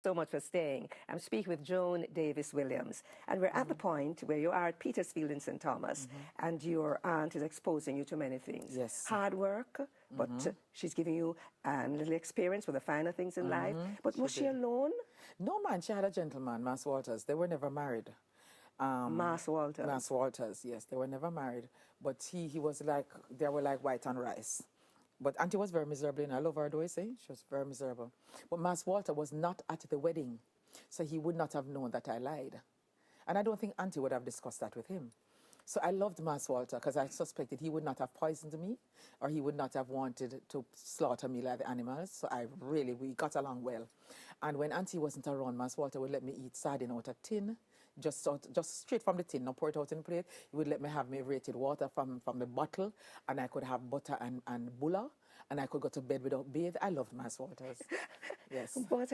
so much for staying. I'm speaking with Joan Davis Williams. And we're at the point where you are at Petersfield in St. Thomas, and your aunt is exposing you to many things. Yes. Hard work, but she's giving you a little experience with the finer things in life. But was she alone? No, man, she had a gentleman, Mass Walters. They were never married. Mass Walters. Mass Walters, yes. They were never married. But he was like, they were like white and rice. But Auntie was very miserable, and I love her, though, you see? She was very miserable. But Mass Walter was not at the wedding, so he would not have known that I lied. And I don't think Auntie would have discussed that with him. So I loved Mass Walter because I suspected he would not have poisoned me, or he would not have wanted to slaughter me like the animals. So we got along well. And when Auntie wasn't around, Mass Walter would let me eat sardine out of tin, just straight from the tin, not pour it out in the plate. He would let me have my rated water from the bottle, and I could have butter and bulla, and I could go to bed without bathe. I loved Mass Walters. Yes. But